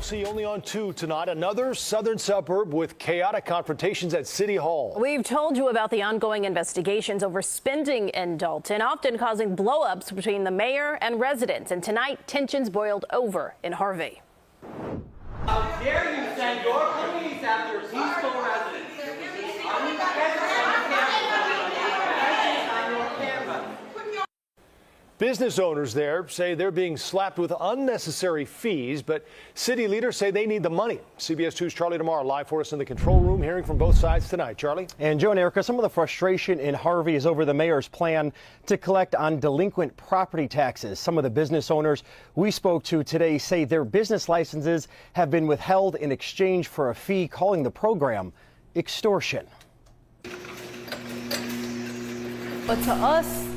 see only on 2 tonight. Another southern suburb with chaotic confrontations at City Hall. We've told you about the ongoing investigations over spending in Dalton, often causing blow-ups between the mayor and residents. And tonight, tensions boiled over in Harvey. How dare you send your police after peaceful residents? Business owners there say they're being slapped with unnecessary fees, but city leaders say they need the money. CBS 2's Charlie tomorrow live for us in the control room, hearing from both sides tonight. Charlie? And Joe and Erica, some of the frustration in Harvey is over the mayor's plan to collect on delinquent property taxes. Some of the business owners we spoke to today say their business licenses have been withheld in exchange for a fee, calling the program extortion. But to us,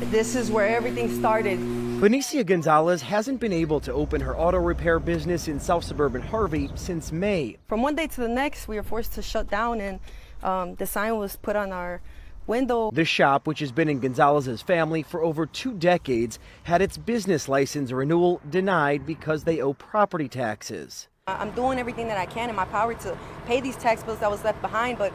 this is where everything started. Benicia Gonzalez hasn't been able to open her auto repair business in South Suburban Harvey since May. From one day to the next, we were forced to shut down, and the sign was put on our window. The shop, which has been in Gonzalez's family for over 2 decades, had its business license renewal denied because they owe property taxes. I'm doing everything that I can in my power to pay these tax bills that was left behind, but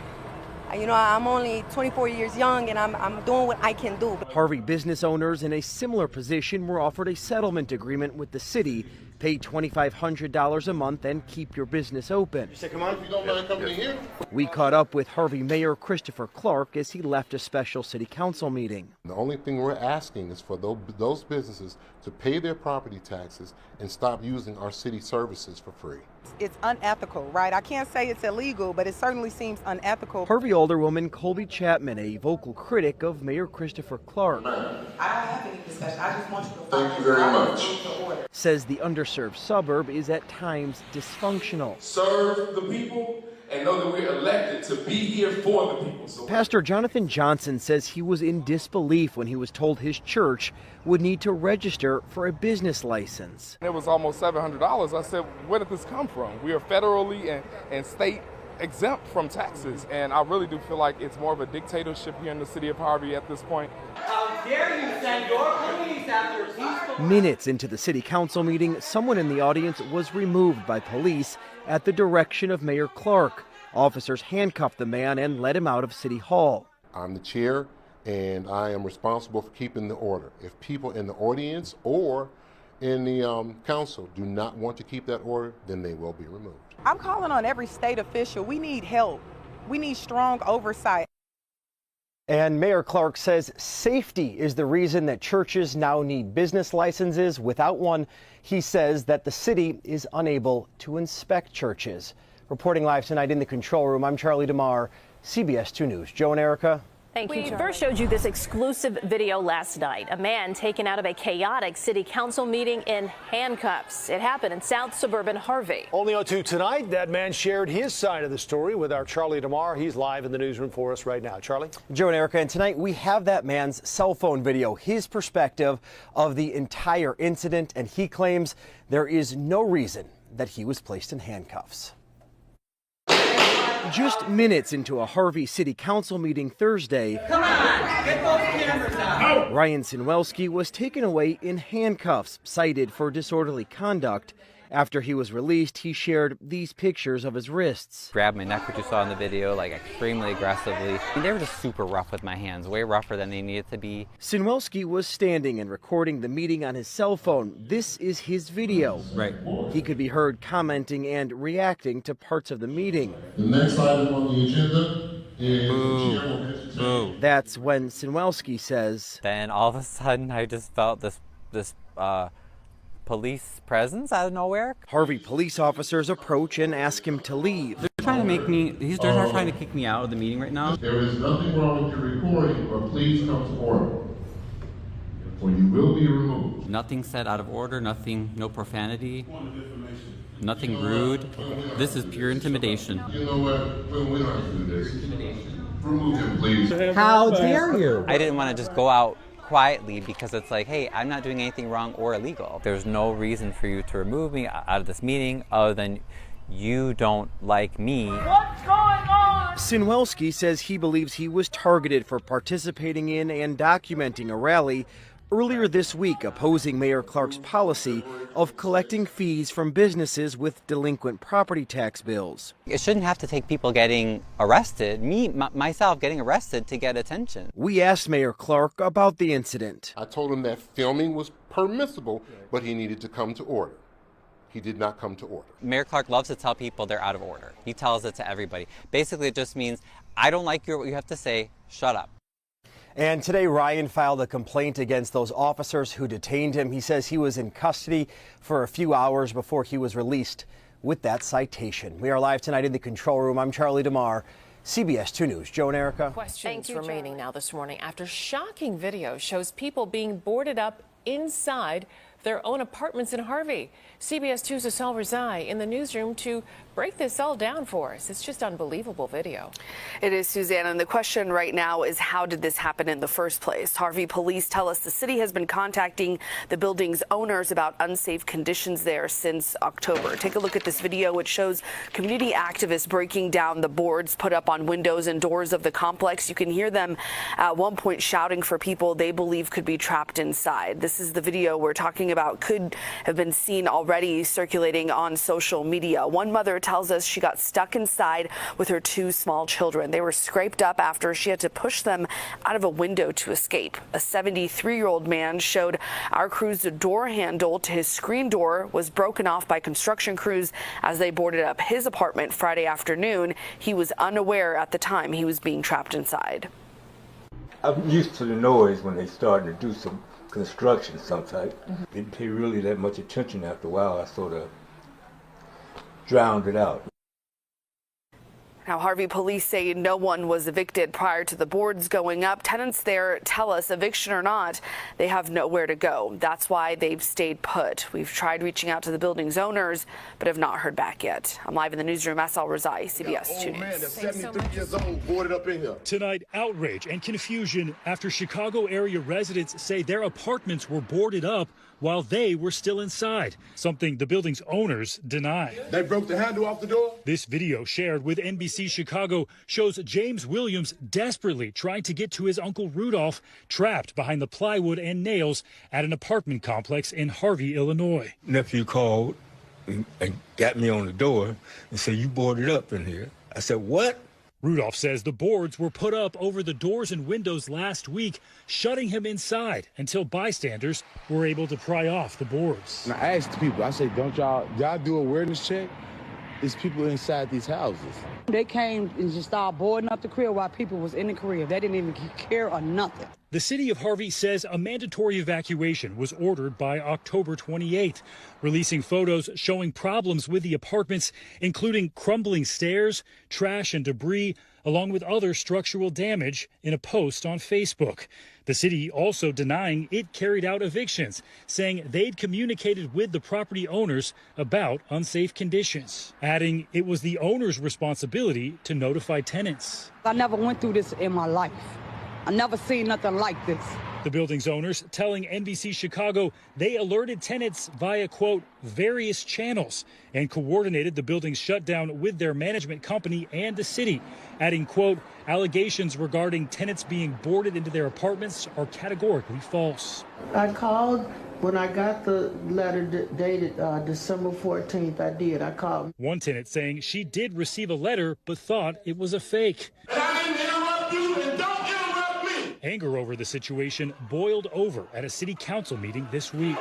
you know, I'm only 24 years young, and I'm doing what I can do. Harvey business owners in a similar position were offered a settlement agreement with the city. Pay $2,500 a month and keep your business open. Come on, if you don't mind coming in here. We caught up with Harvey Mayor Christopher Clark as he left a special city council meeting. The only thing we're asking is for those businesses to pay their property taxes and stop using our city services for free. It's unethical, right? I can't say it's illegal, but it certainly seems unethical. Harvey Alderwoman Colby Chapman, a vocal critic of Mayor Christopher Clark, I don't have any discussion. I just want you to Thank you very much. Says the underserved suburb is at times dysfunctional. Serve the people and know that we're elected to be here for the people. So Pastor Jonathan Johnson says he was in disbelief when he was told his church would need to register for a business license. it was almost $700. I said, where did this come from? We are federally and state exempt from taxes, and I really do feel like it's more of a dictatorship here in the city of Harvey at this point. How dare you send your police after peaceful... Minutes into the city council meeting, someone in the audience was removed by police at the direction of Mayor Clark. Officers handcuffed the man and led him out of City Hall. I'm the chair, and I am responsible for keeping the order. If people in the audience or in the council do not want to keep that order, then they will be removed. I'm calling on every state official. We need help. We need strong oversight. And Mayor Clark says safety is the reason that churches now need business licenses. Without one, he says that the city is unable to inspect churches. Reporting live tonight in the control room, I'm Charlie DeMar, CBS 2 News. Joe and Erica. Thank you. We first showed you this exclusive video last night. A man taken out of a chaotic city council meeting in handcuffs. It happened in South Suburban Harvey. Only on 2 tonight, that man shared his side of the story with our Charlie DeMar. He's live in the newsroom for us right now. Charlie? Joe and Erica, and tonight we have that man's cell phone video, his perspective of the entire incident, and he claims there is no reason that he was placed in handcuffs. Just minutes into a Harvey City Council meeting Thursday, Come on, get those cameras out. Ryan Sinwelski was taken away in handcuffs, cited for disorderly conduct. After he was released, he shared these pictures of his wrists. Grabbed my neck, what you saw in the video, like extremely aggressively. They were just super rough with my hands, way rougher than they needed to be. Sinwelski was standing and recording the meeting on his cell phone. This is his video. Right. He could be heard commenting and reacting to parts of the meeting. The next item on the agenda is the chair will entertain. That's when Sinwelski says, Then all of a sudden I just felt this police presence out of nowhere. Harvey police officers approach and ask him to leave. They're trying to make me, they're trying to kick me out of the meeting right now. There is nothing wrong with your recording, but please come to order, or you will be removed. Nothing said out of order, nothing, no profanity, nothing rude. This is pure intimidation. You know what? We don't have to do this. Remove him, please. How dare you? I didn't want to just go out quietly because it's like, hey, I'm not doing anything wrong or illegal. There's no reason for you to remove me out of this meeting other than you don't like me. What's going on? Sinwelski says he believes he was targeted for participating in and documenting a rally earlier this week opposing Mayor Clark's policy of collecting fees from businesses with delinquent property tax bills. It shouldn't have to take people getting arrested, myself getting arrested to get attention. We asked Mayor Clark about the incident. I told him that filming was permissible, but he needed to come to order. He did not come to order. Mayor Clark loves to tell people they're out of order. He tells it to everybody. Basically, it just means, I don't like what you have to say, shut up. And today, Ryan filed a complaint against those officers who detained him. He says he was in custody for a few hours before he was released with that citation. We are live tonight in the control room. I'm Charlie DeMar, CBS 2 News. Joe and Erica. Questions remaining now this morning after shocking video shows people being boarded up inside their own apartments in Harvey. CBS 2's Asal Rezai in the newsroom to break this all down for us. It's just unbelievable video. It is, Suzanne, and the question right now is, how did this happen in the first place? Harvey police tell us the city has been contacting the building's owners about unsafe conditions there since October. Take a look at this video, which shows community activists breaking down the boards put up on windows and doors of the complex. You can hear them at one point shouting for people they believe could be trapped inside. This is the video we're talking about, could have been seen already circulating on social media. One mother tells us she got stuck inside with her 2 small children. They were scraped up after she had to push them out of a window to escape. A 73-year-old man showed our crews the door handle to his screen door was broken off by construction crews as they boarded up his apartment Friday afternoon. He was unaware at the time he was being trapped inside. I'm used to the noise when they starting to do some construction some type. Didn't pay really that much attention. After a while, I sort of drowned it out. Now, Harvey police say no one was evicted prior to the boards going up. Tenants there tell us, eviction or not, they have nowhere to go. That's why they've stayed put. We've tried reaching out to the building's owners, but have not heard back yet. I'm live in the newsroom. Asal Rezai, CBS 2 News. Man, that's 73 years old, boarded up in here. Tonight, outrage and confusion after Chicago area residents say their apartments were boarded up while they were still inside, something the building's owners deny. They broke the handle off the door? This video shared with NBC Chicago shows James Williams desperately trying to get to his uncle Rudolph, trapped behind the plywood and nails at an apartment complex in Harvey, Illinois. Nephew called and got me on the door and said, "You boarded up in here." I said, "What?" Rudolph says the boards were put up over the doors and windows last week, shutting him inside until bystanders were able to pry off the boards. And I asked the people, I said, don't y'all do a awareness check? There's people inside these houses. They came and just started boarding up the crib while people was in the crib. They didn't even care or nothing. The city of Harvey says a mandatory evacuation was ordered by October 28th, releasing photos showing problems with the apartments, including crumbling stairs, trash and debris, along with other structural damage in a post on Facebook. The city also denying it carried out evictions, saying they'd communicated with the property owners about unsafe conditions, adding it was the owner's responsibility to notify tenants. I never went through this in my life. I never seen nothing like this. The building's owners telling NBC Chicago they alerted tenants via, quote, various channels and coordinated the building's shutdown with their management company and the city, adding, quote, allegations regarding tenants being boarded into their apartments are categorically false. I called when I got the letter dated December 14th. I called. One tenant saying she did receive a letter but thought it was a fake. Anger over the situation boiled over at a city council meeting this week,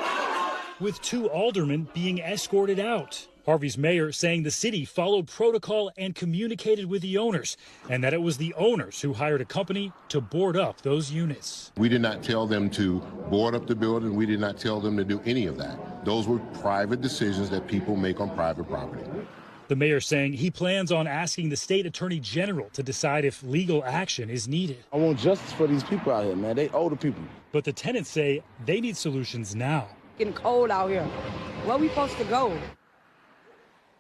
with 2 aldermen being escorted out. Harvey's mayor saying the city followed protocol and communicated with the owners, and that it was the owners who hired a company to board up those units. We did not tell them to board up the building. We did not tell them to do any of that. Those were private decisions that people make on private property. The mayor saying he plans on asking the state attorney general to decide if legal action is needed. I want justice for these people out here, man. They older people. But the tenants say they need solutions now. Getting cold out here. Where we supposed to go?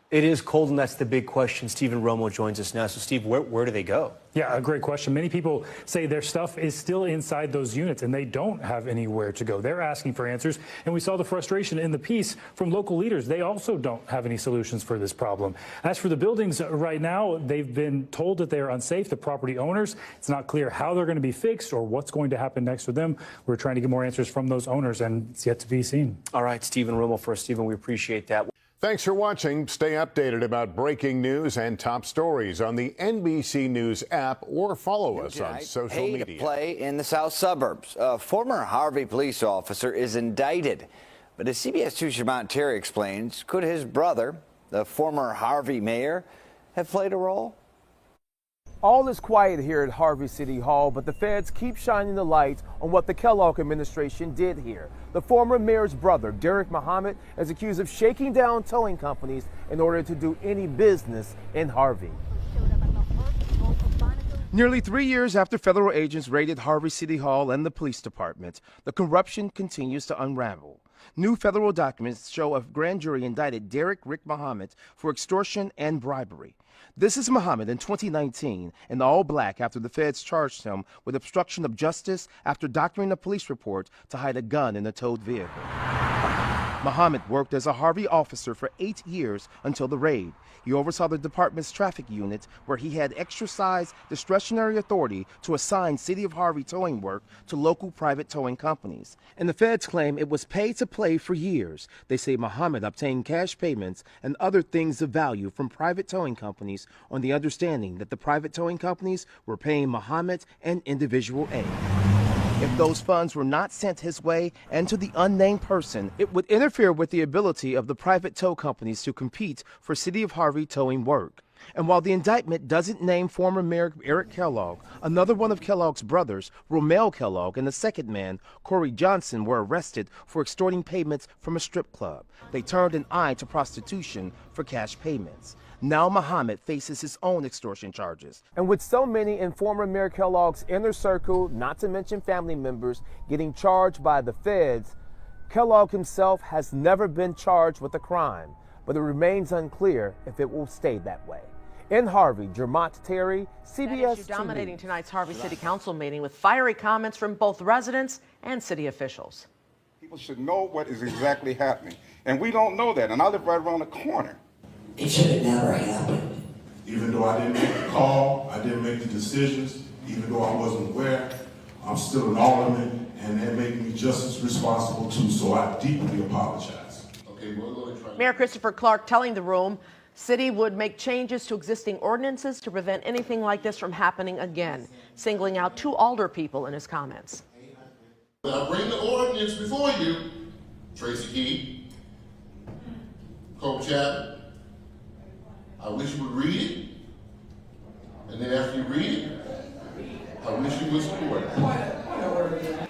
It is cold, and that's the big question. Stephen Romo joins us now. So, Steve, where do they go? Yeah, a great question. Many people say their stuff is still inside those units and they don't have anywhere to go. They're asking for answers, and we saw the frustration in the piece from local leaders. They also don't have any solutions for this problem. As for the buildings right now, they've been told that they are unsafe. The property owners, it's not clear how they're going to be fixed or what's going to happen next with them. We're trying to get more answers from those owners, and it's yet to be seen. All right, Stephen Romo for us. Stephen, we appreciate that. Thanks for watching. Stay updated about breaking news and top stories on the NBC News app or follow us on social media. To play in the south suburbs. A former Harvey police officer is indicted. But as CBS 2's Shermont Terry explains, could his brother, the former Harvey mayor, have played a role? All is quiet here at Harvey City Hall, but the feds keep shining the light on what the Kellogg administration did here. The former mayor's brother, Derek Muhammad, is accused of shaking down towing companies in order to do any business in Harvey. Nearly 3 years after federal agents raided Harvey City Hall and the police department, the corruption continues to unravel. New federal documents show a grand jury indicted Derek Rick Muhammad for extortion and bribery. This is Muhammad in 2019 in all black after the feds charged him with obstruction of justice after doctoring a police report to hide a gun in a towed vehicle. Muhammad worked as a Harvey officer for 8 years until the raid. He oversaw the department's traffic unit, where he had exercised discretionary authority to assign City of Harvey towing work to local private towing companies. And the feds claim it was pay to play for years. They say Muhammad obtained cash payments and other things of value from private towing companies on the understanding that the private towing companies were paying Muhammad and individual A. If those funds were not sent his way and to the unnamed person, it would interfere with the ability of the private tow companies to compete for City of Harvey towing work. And while the indictment doesn't name former Mayor Eric Kellogg, another one of Kellogg's brothers, Romel Kellogg, and the second man, Corey Johnson, were arrested for extorting payments from a strip club. They turned an eye to prostitution for cash payments. Now Muhammad faces his own extortion charges. And with so many in former Mayor Kellogg's inner circle, not to mention family members, getting charged by the feds, Kellogg himself has never been charged with a crime, but it remains unclear if it will stay that way. In Harvey, Shermont Terry, CBS 2 dominating tonight's Harvey City Council meeting with fiery comments from both residents and city officials. People should know what is exactly happening, and we don't know that, and I live right around the corner. It should have never happened. Even though I didn't make the call, I didn't make the decisions, even though I wasn't aware, I'm still an alderman, and that made me just as responsible too, so I deeply apologize. Okay, we're going to try. Mayor Christopher Clark telling the room city would make changes to existing ordinances to prevent anything like this from happening again, singling out 2 alder people in his comments. I bring the ordinance before you, Tracy Key, Coach Chapman. I wish you would read it, and then after you read it, I wish you would support it.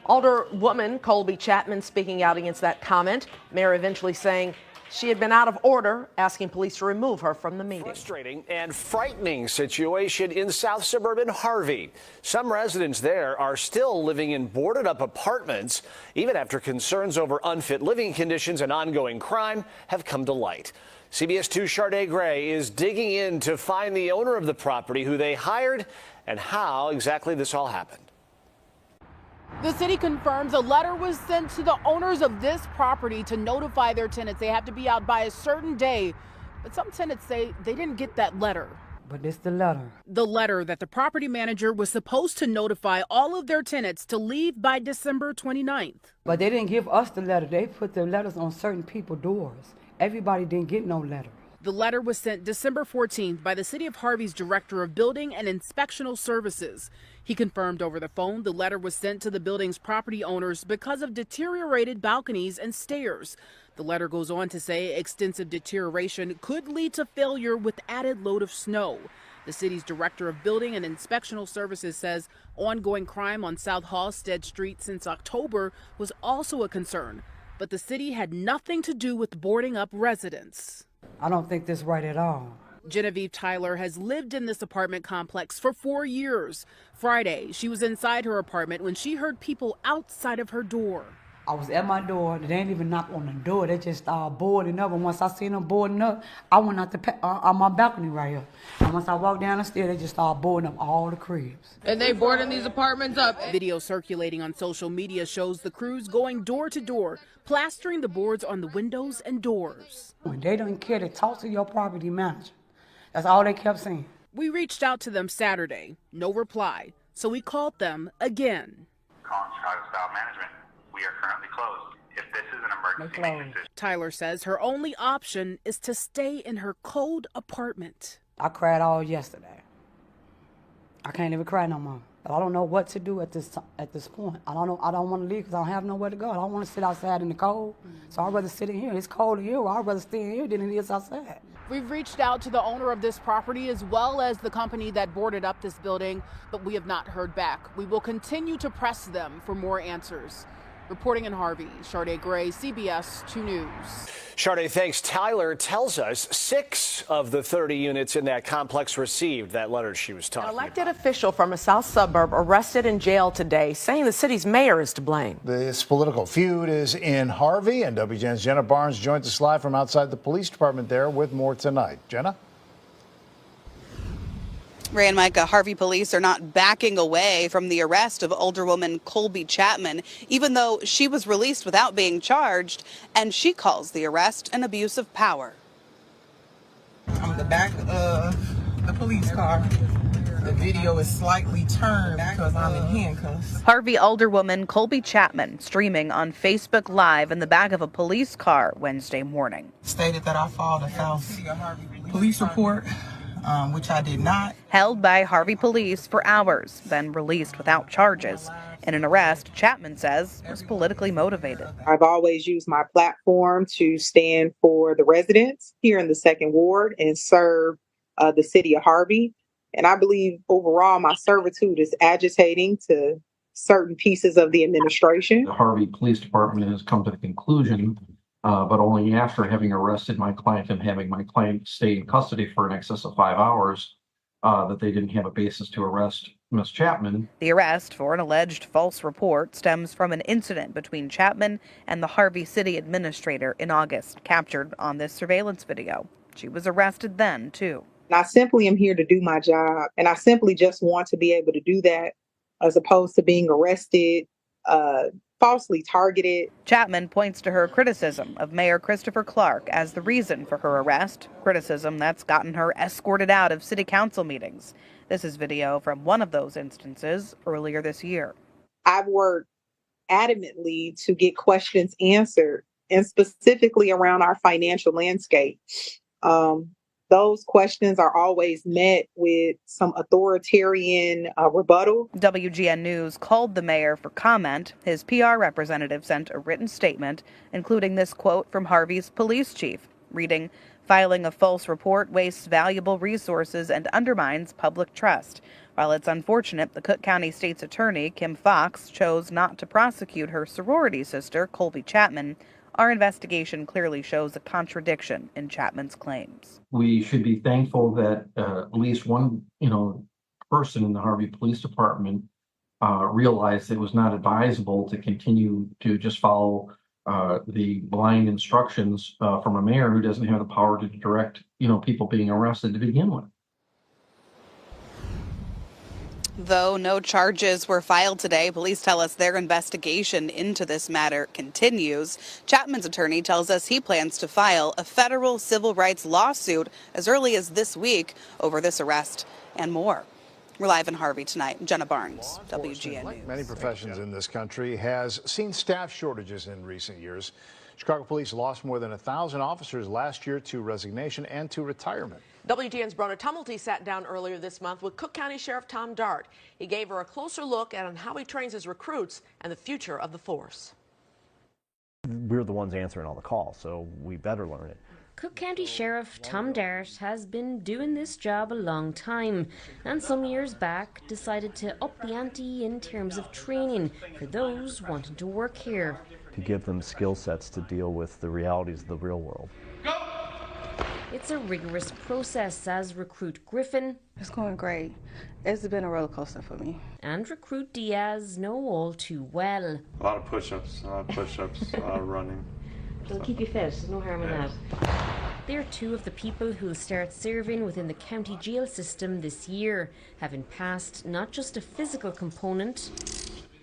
Alderwoman Colby Chapman speaking out against that comment. Mayor eventually saying she had been out of order, asking police to remove her from the meeting. Frustrating and frightening situation in South suburban Harvey. Some residents there are still living in boarded up apartments, even after concerns over unfit living conditions and ongoing crime have come to light. CBS 2's Sharday Gray is digging in to find the owner of the property, who they hired, and how exactly this all happened. The city confirms a letter was sent to the owners of this property to notify their tenants they have to be out by a certain day. But some tenants say they didn't get that letter. But it's the letter. The letter that the property manager was supposed to notify all of their tenants to leave by December 29th. But they didn't give us the letter. They put the letters on certain people's doors. Everybody didn't get no letter. The letter was sent December 14th by the City of Harvey's Director of Building and Inspectional Services. He confirmed over the phone the letter was sent to the building's property owners because of deteriorated balconies and stairs. The letter goes on to say extensive deterioration could lead to failure with added load of snow. The city's Director of Building and Inspectional Services says ongoing crime on South Halstead Street since October was also a concern. But the city had nothing to do with boarding up residents. I don't think that's right at all. Genevieve Tyler has lived in this apartment complex for 4 years. Friday, she was inside her apartment when she heard people outside of her door. I was at my door. They didn't even knock on the door. They just started boarding up. And once I seen them boarding up, I went out on my balcony right here. And once I walked down the stairs, they just started boarding up all the cribs. And they boarding these apartments up. Video circulating on social media shows the crews going door to door, plastering the boards on the windows and doors. When they don't care to talk to your property manager, that's all they kept saying. We reached out to them Saturday. No reply. So we called them again. Calling Chicago Style Management. We are currently closed. If this is an emergency maintenance issue. Tyler says her only option is to stay in her cold apartment. I cried all yesterday. I can't even cry no more. But I don't know what to do at this point. I don't know. I don't want to leave because I don't have nowhere to go. I don't want to sit outside in the cold. So I'd rather sit in here. It's cold in here. Or I'd rather stay in here than it is outside. We've reached out to the owner of this property as well as the company that boarded up this building, but we have not heard back. We will continue to press them for more answers. Reporting in Harvey, Sade Gray, CBS 2 News. Sade, thanks. Tyler tells us 6 of the 30 units in that complex received that letter she was talking An elected official from a south suburb arrested in jail today, saying the city's mayor is to blame. This political feud is in Harvey, and WGN's Jenna Barnes joins us live from outside the police department there with more tonight. Jenna? Ray and Micah, Harvey police are not backing away from the arrest of Alderwoman Colby Chapman, even though she was released without being charged, and she calls the arrest an abuse of power. I'm in the back of the police car. The video is slightly turned because I'm in handcuffs. Harvey Alderwoman Colby Chapman streaming on Facebook Live in the back of a police car Wednesday morning. Stated that I filed a false police report, which I did not. Held by Harvey police for hours, then released without charges. In an arrest, Chapman says was politically motivated. I've always used my platform to stand for the residents here in the 2nd Ward and serve the city of Harvey. And I believe overall my servitude is agitating to certain pieces of the administration. The Harvey Police Department has come to the conclusion, but only after having arrested my client and having my client stay in custody for in excess of 5 hours, that they didn't have a basis to arrest Ms. Chapman. The arrest for an alleged false report stems from an incident between Chapman and the Harvey City Administrator in August, captured on this surveillance video. She was arrested then, too. I simply am here to do my job, and I simply just want to be able to do that as opposed to being arrested, falsely targeted. Chapman points to her criticism of Mayor Christopher Clark as the reason for her arrest, criticism that's gotten her escorted out of city council meetings. This is video from one of those instances earlier this year. I've worked adamantly to get questions answered, and specifically around our financial landscape. Those questions are always met with some authoritarian rebuttal. WGN News called the mayor for comment. His PR representative sent a written statement, including this quote from Harvey's police chief, reading, "Filing a false report wastes valuable resources and undermines public trust. While it's unfortunate the Cook County State's Attorney, Kim Fox, chose not to prosecute her sorority sister, Colby Chapman, our investigation clearly shows a contradiction in Chapman's claims." We should be thankful that at least one, person in the Harvey Police Department realized it was not advisable to continue to just follow the blind instructions from a mayor who doesn't have the power to direct, people being arrested to begin with. Though no charges were filed today, police tell us their investigation into this matter continues. Chapman's attorney tells us he plans to file a federal civil rights lawsuit as early as this week over this arrest and more. We're live in Harvey tonight. Jenna Barnes, WGN News. Many professions in this country has seen staff shortages in recent years. Chicago police lost more than 1,000 officers last year to resignation and to retirement. WGN's Brona Tumulty sat down earlier this month with Cook County Sheriff Tom Dart. He gave her a closer look at on how he trains his recruits and the future of the force. We're the ones answering all the calls, so we better learn it. Cook County Sheriff Tom Dart has been doing this job a long time, and some years back decided to up the ante in terms of training for those wanting to work here. To give them skill sets to deal with the realities of the real world. It's a rigorous process, says recruit Griffin. It's going great. It's been a roller coaster for me. And recruit Diaz know all too well. A lot of push-ups, a lot of running. It'll keep you fit, there's no harm in that. They're two of the people who'll start serving within the county jail system this year, having passed not just a physical component,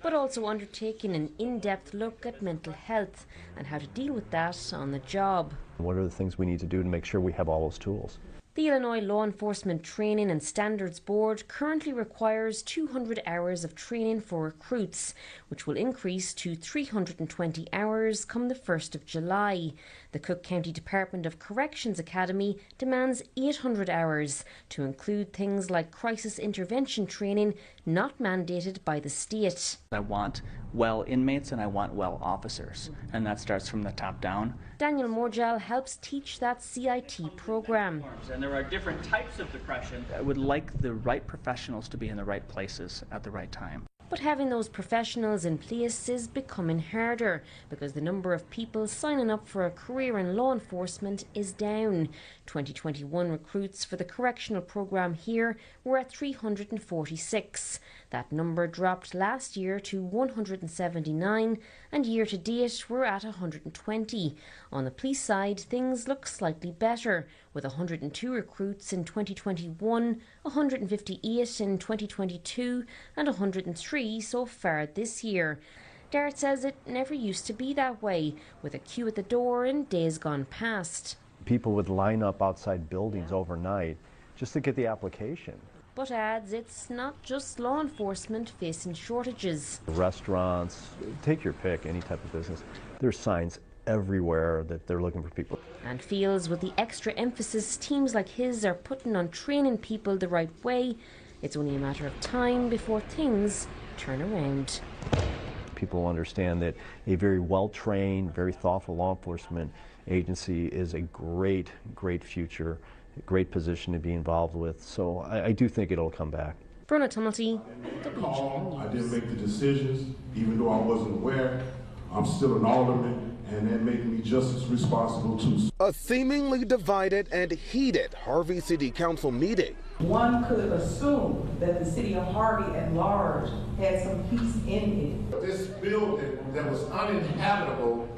but also undertaking an in-depth look at mental health and how to deal with that on the job. What are the things we need to do to make sure we have all those tools? The Illinois Law Enforcement Training and Standards Board currently requires 200 hours of training for recruits, which will increase to 320 hours come the 1st of July. The Cook County Department of Corrections Academy demands 800 hours to include things like crisis intervention training not mandated by the state. I want well inmates and I want well officers, and that starts from the top down. Daniel Morjal helps teach that CIT program. And there are different types of depression. I would like the right professionals to be in the right places at the right time. But having those professionals in place is becoming harder because the number of people signing up for a career in law enforcement is down. 2021 recruits for the correctional program here were at 346. That number dropped last year to 179, and year to date we're at 120. On the police side, things look slightly better, with 102 recruits in 2021, 158 in 2022, and 103 so far this year. Dart says it never used to be that way, with a queue at the door in days gone past. People would line up outside buildings overnight just to get the application. But adds it's not just law enforcement facing shortages. Restaurants, take your pick, any type of business. There's signs everywhere that they're looking for people. And feels with the extra emphasis teams like his are putting on training people the right way, it's only a matter of time before things turn around. People understand that a very well-trained, very thoughtful law enforcement agency is a great future, a great position to be involved with. So I do think it'll come back. Bruna Tumulty, I didn't make the decisions, even though I wasn't aware. I'm still an alderman, and that made me just as responsible too. A seemingly divided and heated Harvey City Council meeting. One could assume that the city of Harvey at large had some peace in it. This building that was uninhabitable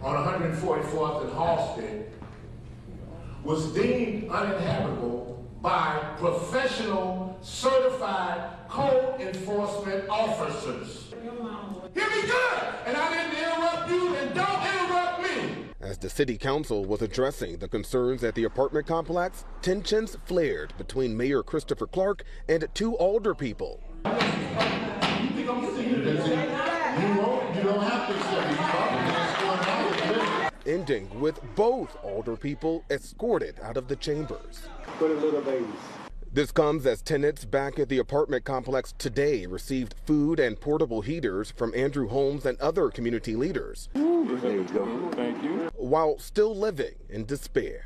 on 144th and Halsted was deemed uninhabitable by professional, certified code enforcement officers. Hear me good, and I didn't interrupt you, and don't interrupt me. As the city council was addressing the concerns at the apartment complex, tensions flared between Mayor Christopher Clark and two alder people. You think I'm singing this? You don't have to accept me. Ending with both alder people escorted out of the chambers. Put a little babies. This comes as tenants back at the apartment complex today received food and portable heaters from Andrew Holmes and other community leaders. There you go. Thank you. While still living in despair.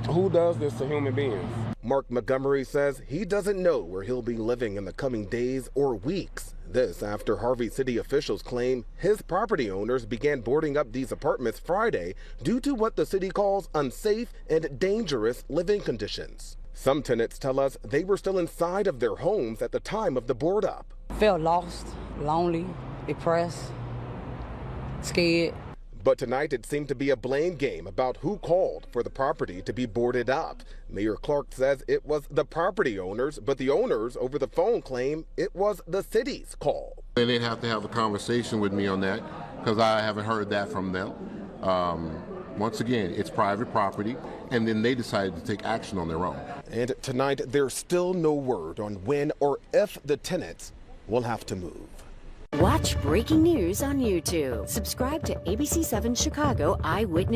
Who does this to human beings? Mark Montgomery says he doesn't know where he'll be living in the coming days or weeks. This after Harvey City officials claim his property owners began boarding up these apartments Friday due to what the city calls unsafe and dangerous living conditions. Some tenants tell us they were still inside of their homes at the time of the board up. Felt lost, lonely, depressed, scared. But tonight it seemed to be a blame game about who called for the property to be boarded up. Mayor Clark says it was the property owners, but the owners over the phone claim it was the city's call. They'd have to have a conversation with me on that because I haven't heard that from them. Once again, it's private property, and then they decided to take action on their own. And tonight there's still no word on when or if the tenants will have to move. Watch breaking news on YouTube. Subscribe to ABC7 Chicago Eyewitness.